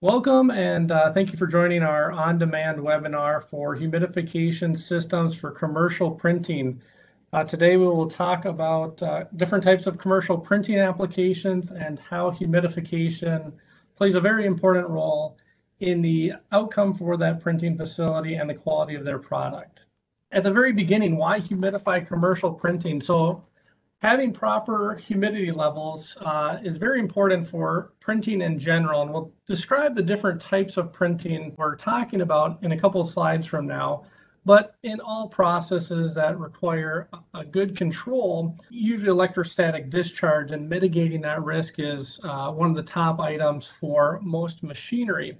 Welcome and thank you for joining our on-demand webinar for humidification systems for commercial printing. Today we will talk about different types of commercial printing applications and how humidification plays a very important role in the outcome for that printing facility and the quality of their product. At the very beginning, why humidify commercial printing? So having proper humidity levels is very important for printing in general, and we'll describe the different types of printing we're talking about in a couple of slides from now. But in all processes that require a good control, usually electrostatic discharge and mitigating that risk is one of the top items for most machinery.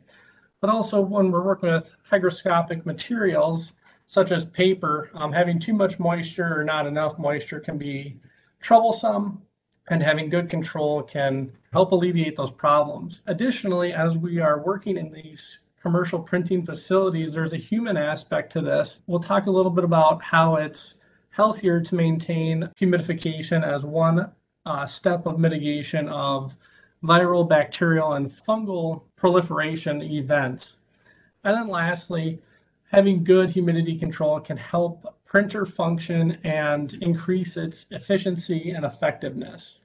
But also when we're working with hygroscopic materials, such as paper, having too much moisture or not enough moisture can be troublesome, and having good control can help alleviate those problems. Additionally, as we are working in these commercial printing facilities, there's a human aspect to this. We'll talk a little bit about how it's healthier to maintain humidification as one step of mitigation of viral, bacterial, and fungal proliferation events. And then lastly, having good humidity control can help printer function and increase its efficiency and effectiveness.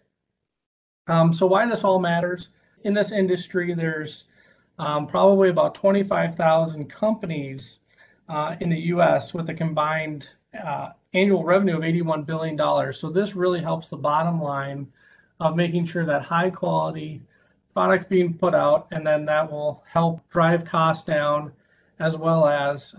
So why this all matters? In this industry, there's probably about 25,000 companies in the US with a combined annual revenue of $81 billion. So this really helps the bottom line of making sure that high quality products being put out, and then that will help drive costs down as well as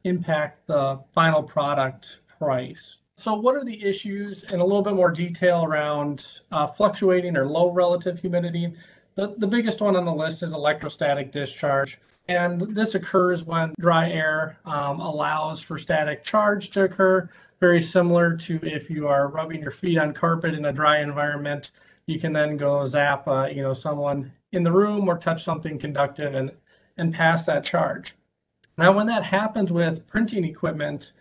impact the final product price. So what are the issues in a little bit more detail around fluctuating or low relative humidity? The biggest one on the list is electrostatic discharge. And this occurs when dry air allows for static charge to occur, very similar to if you are rubbing your feet on carpet in a dry environment. You can then go zap someone in the room or touch something conductive and pass that charge. Now, when that happens with printing equipment,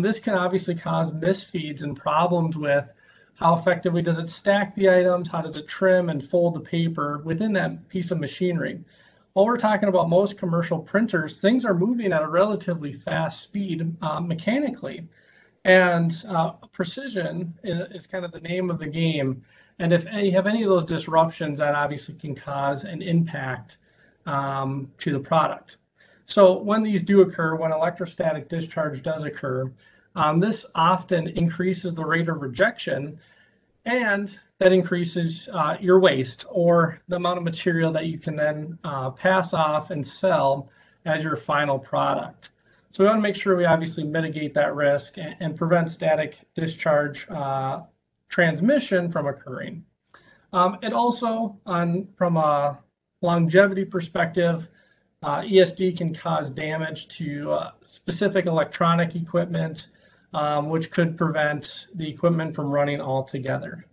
this can obviously cause misfeeds and problems with how effectively does it stack the items, how does it trim and fold the paper within that piece of machinery. While we're talking about most commercial printers, things are moving at a relatively fast speed mechanically. And precision is kind of the name of the game. And if you have any of those disruptions, that obviously can cause an impact to the product. So when these do occur, when electrostatic discharge does occur, this often increases the rate of rejection, and that increases your waste or the amount of material that you can then pass off and sell as your final product. So we want to make sure we obviously mitigate that risk and prevent static discharge transmission from occurring. It also, from a longevity perspective, ESD can cause damage to specific electronic equipment, which could prevent the equipment from running altogether.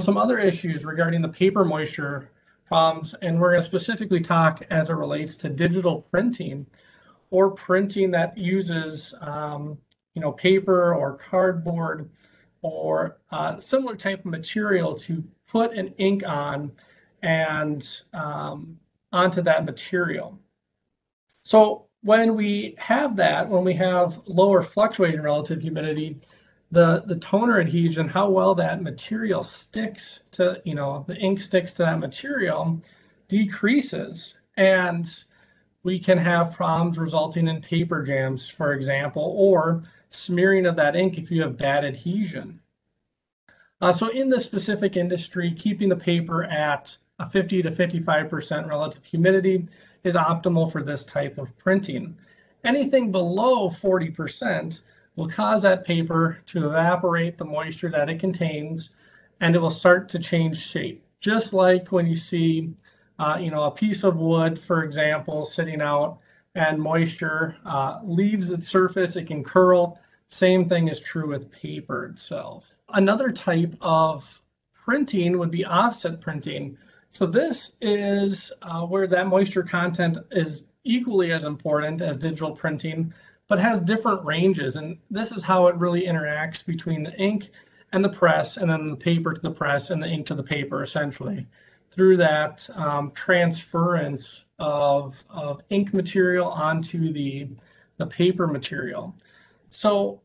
Some other issues regarding the paper moisture problems, and we're going to specifically talk as it relates to digital printing or printing that uses paper or cardboard or similar type of material to put an ink on and onto that material. So when we have that, when we have lower fluctuating relative humidity, the toner adhesion, how well that material sticks to, the ink sticks to that material, decreases. And we can have problems resulting in paper jams, for example, or smearing of that ink if you have bad adhesion. So in this specific industry, keeping the paper at a 50 to 55% relative humidity is optimal for this type of printing. Anything below 40% will cause that paper to evaporate the moisture that it contains, and it will start to change shape. Just like when you see, a piece of wood, for example, sitting out and moisture leaves its surface, it can curl. Same thing is true with paper itself. Another type of printing would be offset printing. So this is where that moisture content is equally as important as digital printing, but has different ranges. And this is how it really interacts between the ink and the press, and then the paper to the press and the ink to the paper, essentially. through that transference of ink material onto the paper material. So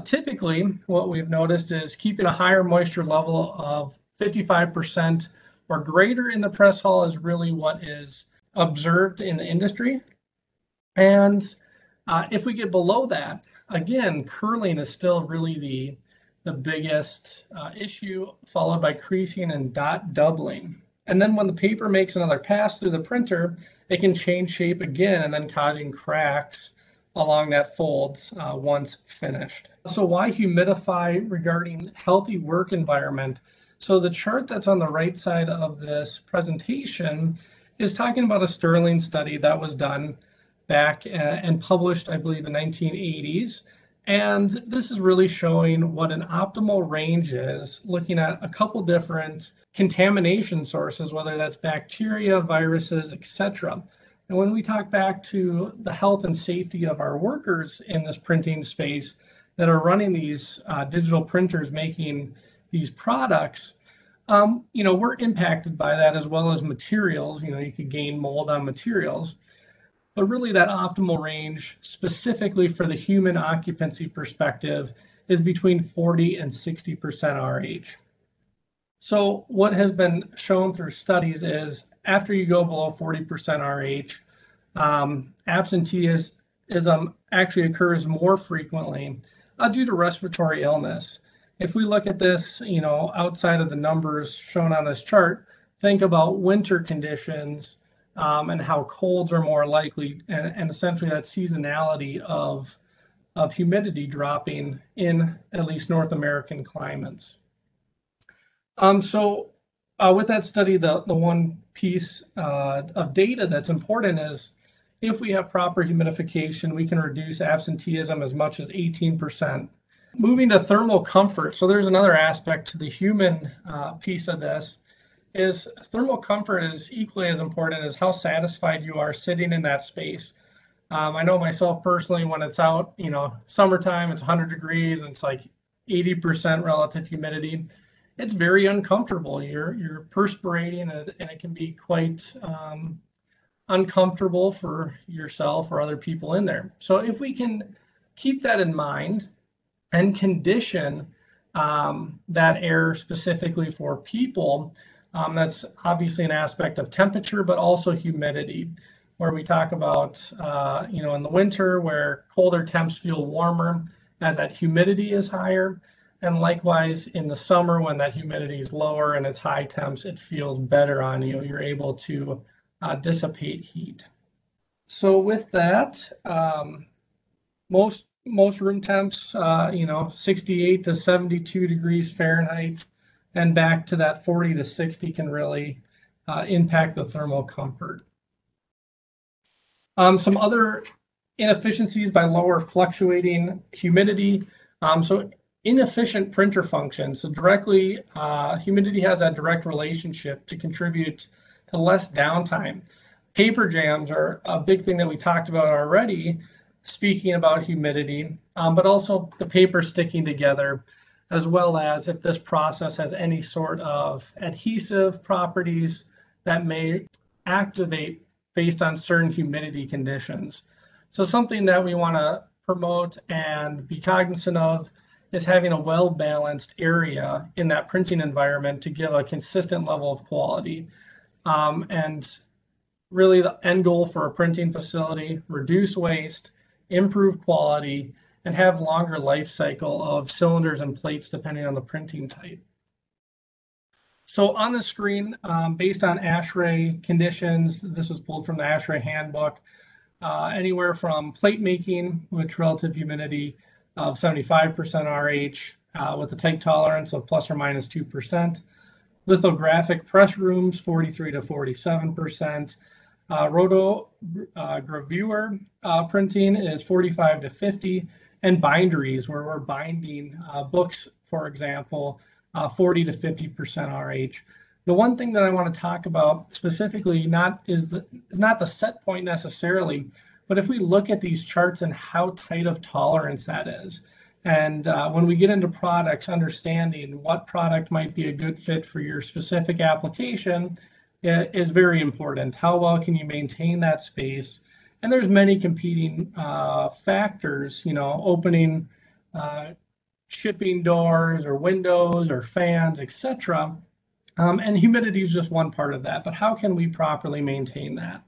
typically what we've noticed is keeping a higher moisture level of 55% or greater in the press hull is really what is observed in the industry. And if we get below that, again, curling is still really the biggest issue, followed by creasing and dot doubling. And then when the paper makes another pass through the printer, it can change shape again and then causing cracks along that folds once finished. So why humidify regarding healthy work environment? So the chart that's on the right side of this presentation is talking about a Sterling study that was done back and published, I believe, in the 1980s. And this is really showing what an optimal range is, looking at a couple different contamination sources, whether that's bacteria, viruses, etc. And when we talk back to the health and safety of our workers in this printing space that are running these digital printers making these products, we're impacted by that as well as materials. You could gain mold on materials. But really that optimal range, specifically for the human occupancy perspective, is between 40 and 60% RH. So what has been shown through studies is after you go below 40% RH, absenteeism actually occurs more frequently due to respiratory illness. If we look at this, outside of the numbers shown on this chart, think about winter conditions and how colds are more likely, and essentially that seasonality of humidity dropping in at least North American climates. So with that study, the one piece of data that's important is if we have proper humidification, we can reduce absenteeism as much as 18%. Moving to thermal comfort. So there's another aspect to the human piece of this. Is thermal comfort is equally as important as how satisfied you are sitting in that space. I know myself personally, when it's out, summertime, it's 100 degrees and it's like 80% relative humidity. It's very uncomfortable. You're perspirating and it can be quite uncomfortable for yourself or other people in there. So if we can keep that in mind and condition that air specifically for people, that's obviously an aspect of temperature, but also humidity, where we talk about, in the winter where colder temps feel warmer as that humidity is higher. And likewise in the summer when that humidity is lower and it's high temps, it feels better on you. You're able to dissipate heat. So with that, most room temps, 68 to 72 degrees Fahrenheit, and back to that 40 to 60 can really impact the thermal comfort. Some other inefficiencies by lower fluctuating humidity. So inefficient printer function. So directly, humidity has that direct relationship to contribute to less downtime. Paper jams are a big thing that we talked about already, speaking about humidity, but also the paper sticking together, as well as if this process has any sort of adhesive properties that may activate based on certain humidity conditions. So something that we want to promote and be cognizant of is having a well-balanced area in that printing environment to give a consistent level of quality. And really the end goal for a printing facility, reduce waste, improve quality, and have longer life cycle of cylinders and plates depending on the printing type. So on the screen, based on ASHRAE conditions, this was pulled from the ASHRAE handbook, anywhere from plate making, with relative humidity of 75% RH, with a tight tolerance of plus or minus 2%. Lithographic press rooms, 43 to 47%. Rotogravure printing is 45 to 50, and binderies, where we're binding books, for example, 40 to 50% RH. The one thing that I want to talk about specifically is not the set point necessarily, but if we look at these charts and how tight of tolerance that is, and when we get into products, understanding what product might be a good fit for your specific application, is very important. How well can you maintain that space? And there's many competing factors, opening shipping doors or windows or fans, etc. And humidity is just one part of that, but how can we properly maintain that?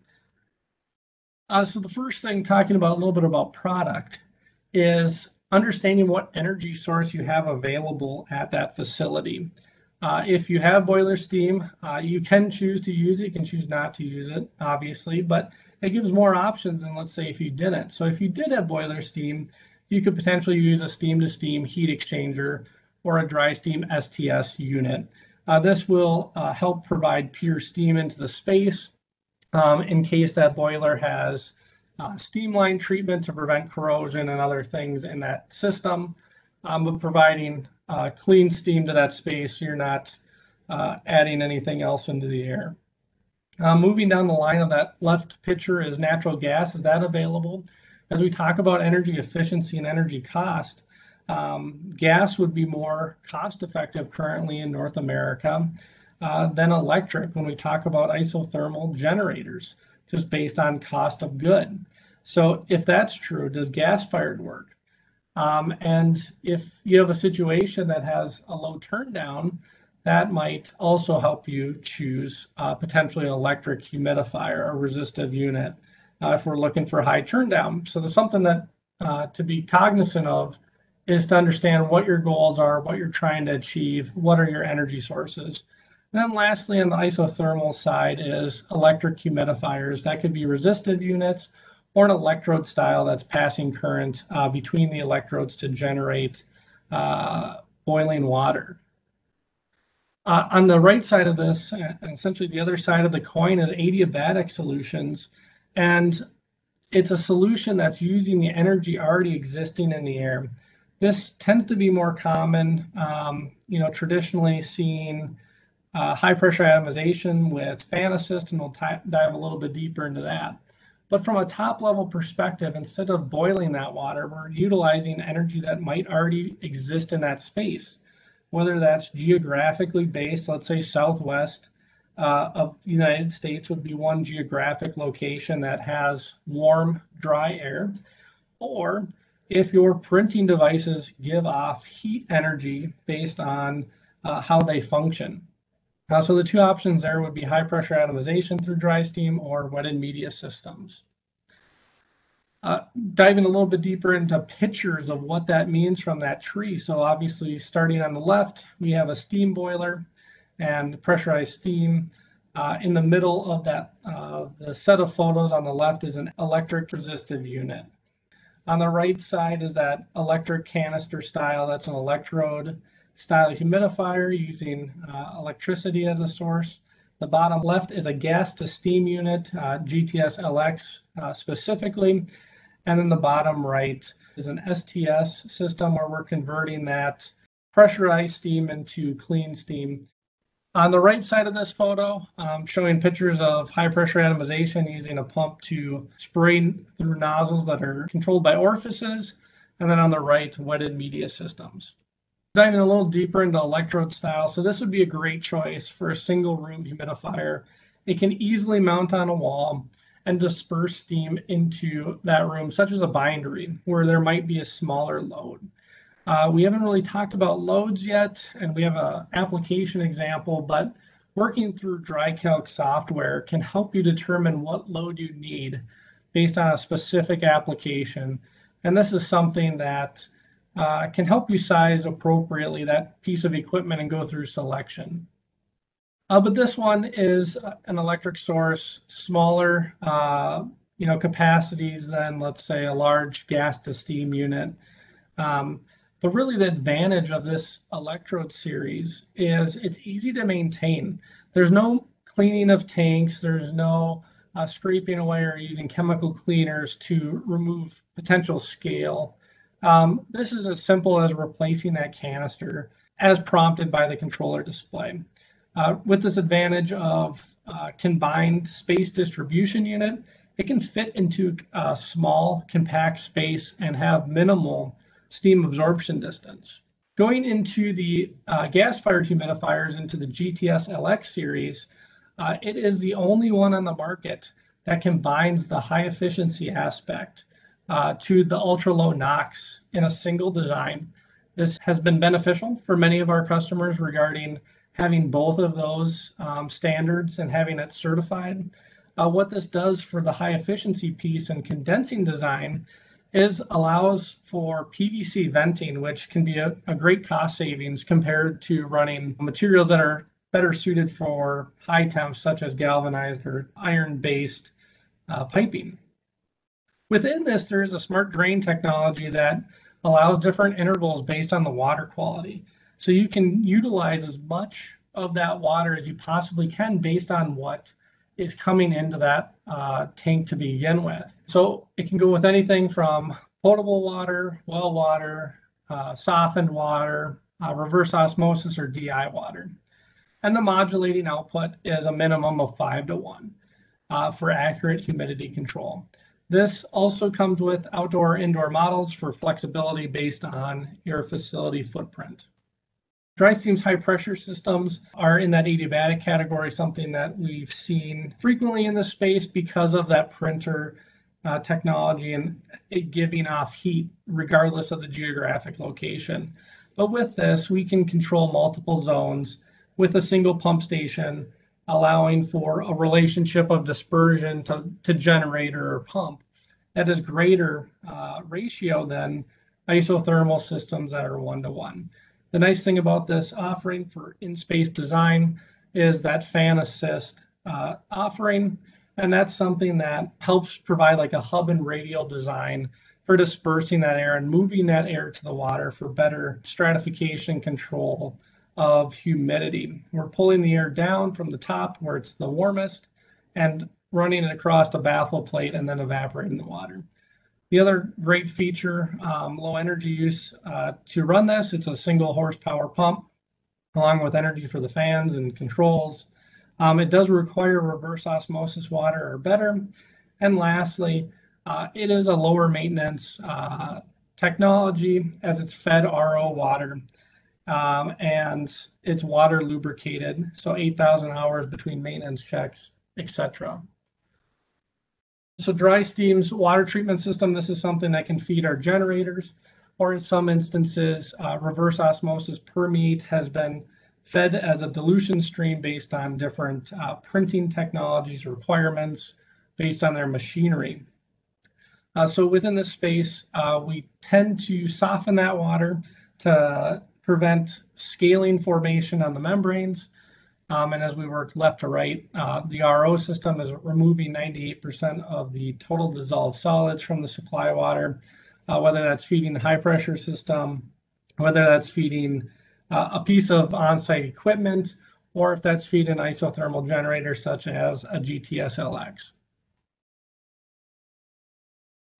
So the first thing, talking about a little bit about product, is understanding what energy source you have available at that facility. If you have boiler steam, you can choose to use it, you can choose not to use it, obviously, but it gives more options than, let's say, if you didn't. So if you did have boiler steam, you could potentially use a steam-to-steam heat exchanger or a DriSteem STS unit. This will help provide pure steam into the space in case that boiler has steam line treatment to prevent corrosion and other things in that system, but providing clean steam to that space so you're not adding anything else into the air. Moving down the line of that left picture is natural gas. Is that available? As we talk about energy efficiency and energy cost, gas would be more cost effective currently in North America than electric when we talk about isothermal generators, just based on cost of good. So if that's true, does gas-fired work? And if you have a situation that has a low turn down, that might also help you choose potentially an electric humidifier or resistive unit if we're looking for high turn down. So there's something that to be cognizant of is to understand what your goals are, what you're trying to achieve, what are your energy sources. And then lastly, on the isothermal side is electric humidifiers. That could be resistive units or an electrode style that's passing current between the electrodes to generate boiling water. On the right side of this, and essentially the other side of the coin, is adiabatic solutions. And it's a solution that's using the energy already existing in the air. This tends to be more common, traditionally seen high pressure atomization with fan assist, and we'll dive a little bit deeper into that. But from a top level perspective, instead of boiling that water, we're utilizing energy that might already exist in that space, whether that's geographically based. Let's say southwest of the United States would be one geographic location that has warm, dry air, or if your printing devices give off heat energy based on how they function. So the two options there would be high pressure atomization through DriSteem or wetted media systems. Diving a little bit deeper into pictures of what that means from that tree. So obviously starting on the left, we have a steam boiler and pressurized steam. In the middle of that, the set of photos on the left is an electric resistive unit. On the right side is that electric canister style. That's an electrode style humidifier using electricity as a source. The bottom left is a gas to steam unit, GTS LX specifically. And then the bottom right is an STS system where we're converting that pressurized steam into clean steam. On the right side of this photo, showing pictures of high pressure atomization using a pump to spray through nozzles that are controlled by orifices. And then on the right, wetted media systems. Diving a little deeper into electrode style. So this would be a great choice for a single room humidifier. It can easily mount on a wall and disperse steam into that room, such as a bindery, where there might be a smaller load. We haven't really talked about loads yet, and we have an application example, but working through DryCalc software can help you determine what load you need based on a specific application. And this is something that can help you size appropriately that piece of equipment and go through selection. But this one is an electric source, smaller capacities than, let's say, a large gas to steam unit. But really the advantage of this electrode series is it's easy to maintain. There's no cleaning of tanks. There's no scraping away or using chemical cleaners to remove potential scale. This is as simple as replacing that canister as prompted by the controller display. With this advantage of combined space distribution unit, it can fit into a small, compact space and have minimal steam absorption distance. Going into the gas-fired humidifiers into the GTS LX series, It is the only one on the market that combines the high efficiency aspect to the ultra low NOx in a single design. This has been beneficial for many of our customers regarding having both of those standards and having it certified. What this does for the high efficiency piece and condensing design is allows for PVC venting, which can be a great cost savings compared to running materials that are better suited for high temps, such as galvanized or iron-based piping. Within this, there is a smart drain technology that allows different intervals based on the water quality. So you can utilize as much of that water as you possibly can based on what is coming into that tank to begin with. So it can go with anything from potable water, well water, softened water, reverse osmosis, or DI water. And the modulating output is a minimum of 5:1 for accurate humidity control. This also comes with outdoor-indoor models for flexibility based on your facility footprint. DriSteam's high-pressure systems are in that adiabatic category, something that we've seen frequently in this space because of that printer technology and it giving off heat regardless of the geographic location. But with this, we can control multiple zones with a single pump station, allowing for a relationship of dispersion to generator or pump that is greater ratio than isothermal systems that are 1:1. The nice thing about this offering for in-space design is that fan assist offering, and that's something that helps provide like a hub and radial design for dispersing that air and moving that air to the water for better stratification control of humidity. We're pulling the air down from the top where it's the warmest and running it across a baffle plate and then evaporating the water. The other great feature, low energy use to run this, it's a single horsepower pump along with energy for the fans and controls. It does require reverse osmosis water or better. And lastly, it is a lower maintenance technology as it's fed RO water. And it's water lubricated, so 8,000 hours between maintenance checks, etc. So DriSteam's water treatment system, this is something that can feed our generators, or in some instances, reverse osmosis permeate has been fed as a dilution stream based on different printing technologies requirements based on their machinery. So within this space, we tend to soften that water to prevent scaling formation on the membranes. And as we work left to right, the RO system is removing 98% of the total dissolved solids from the supply water, whether that's feeding the high pressure system, whether that's feeding a piece of on-site equipment, or if that's feeding an isothermal generator such as a GTS-LX.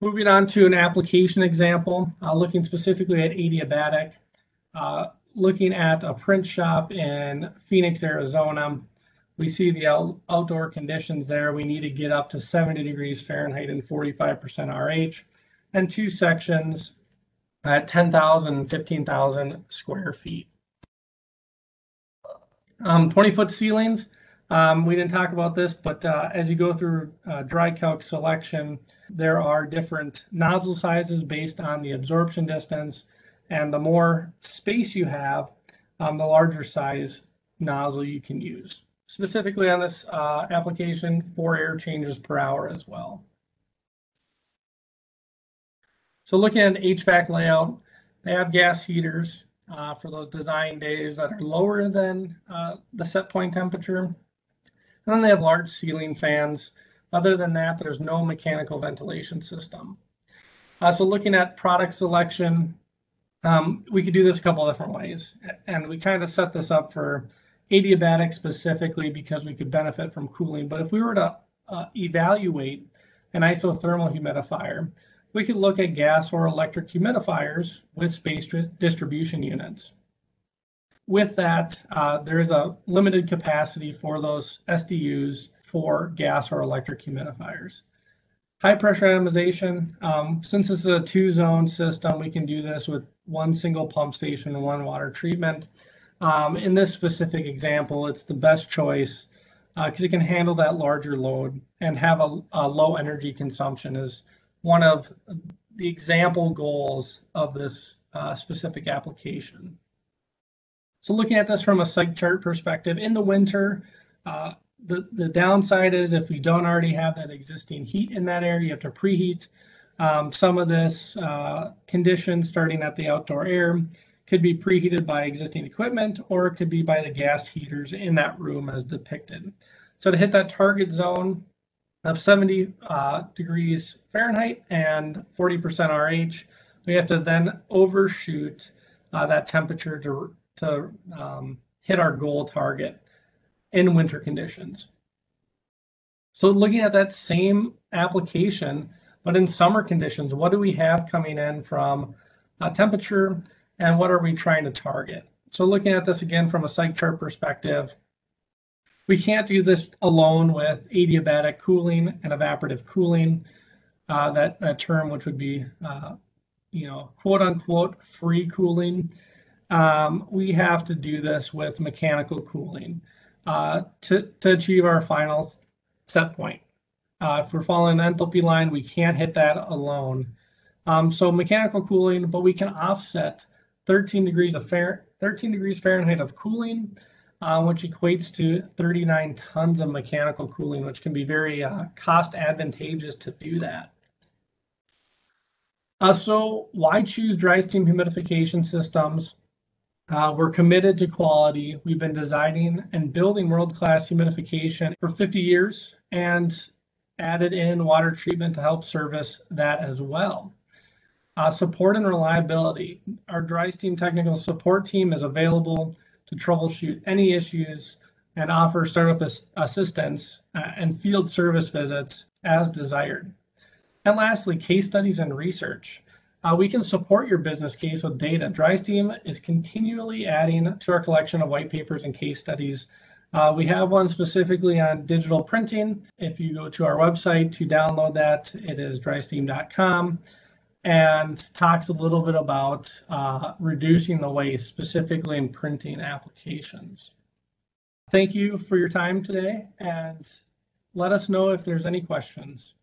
Moving on to an application example, looking specifically at Adiabatic. Looking at a print shop in Phoenix, Arizona, we see the outdoor conditions there. We need to get up to 70 degrees Fahrenheit and 45% RH, and 2 sections at 10,000 and 15,000 square feet. 20-foot ceilings. We didn't talk about this, but as you go through dry calc selection, there are different nozzle sizes based on the absorption distance. And the more space you have, the larger size nozzle you can use. Specifically on this application, 4 air changes per hour as well. So looking at an HVAC layout, they have gas heaters for those design days that are lower than the set point temperature. And then they have large ceiling fans. Other than that, there's no mechanical ventilation system. So looking at product selection, we could do this a couple different ways, and we kind of set this up for adiabatic specifically because we could benefit from cooling. But if we were to evaluate an isothermal humidifier, we could look at gas or electric humidifiers with space distribution units. With that, there is a limited capacity for those SDUs for gas or electric humidifiers. High pressure atomization, since this is a 2-zone system, we can do this with 1 single pump station and 1 water treatment. In this specific example, it's the best choice because it can handle that larger load and have a low energy consumption is one of the example goals of this specific application. So looking at this from a site chart perspective, in the winter, the downside is if we don't already have that existing heat in that area, you have to preheat. Some of this condition starting at the outdoor air could be preheated by existing equipment, or it could be by the gas heaters in that room as depicted. So to hit that target zone of 70 degrees Fahrenheit and 40% RH, we have to then overshoot that temperature to hit our goal target in winter conditions. So looking at that same application, but in summer conditions, what do we have coming in from temperature and what are we trying to target? So looking at this again from a site chart perspective, we can't do this alone with adiabatic cooling and evaporative cooling, that term which would be, quote unquote, free cooling. We have to do this with mechanical cooling to achieve our final set point. If we're following an enthalpy line, we can't hit that alone. So mechanical cooling, but we can offset 13 degrees Fahrenheit of cooling, which equates to 39 tons of mechanical cooling, which can be very cost advantageous to do that. So why choose DriSteem humidification systems? We're committed to quality. We've been designing and building world-class humidification for 50 years and added in water treatment to help service that as well. Support and reliability. Our DriSteem technical support team is available to troubleshoot any issues and offer startup assistance and field service visits as desired. And lastly, case studies and research. We can support your business case with data. DriSteem is continually adding to our collection of white papers and case studies. We have one specifically on digital printing. If you go to our website to download that, it is DriSteem.com, and talks a little bit about reducing the waste, specifically in printing applications. Thank you for your time today, and let us know if there's any questions.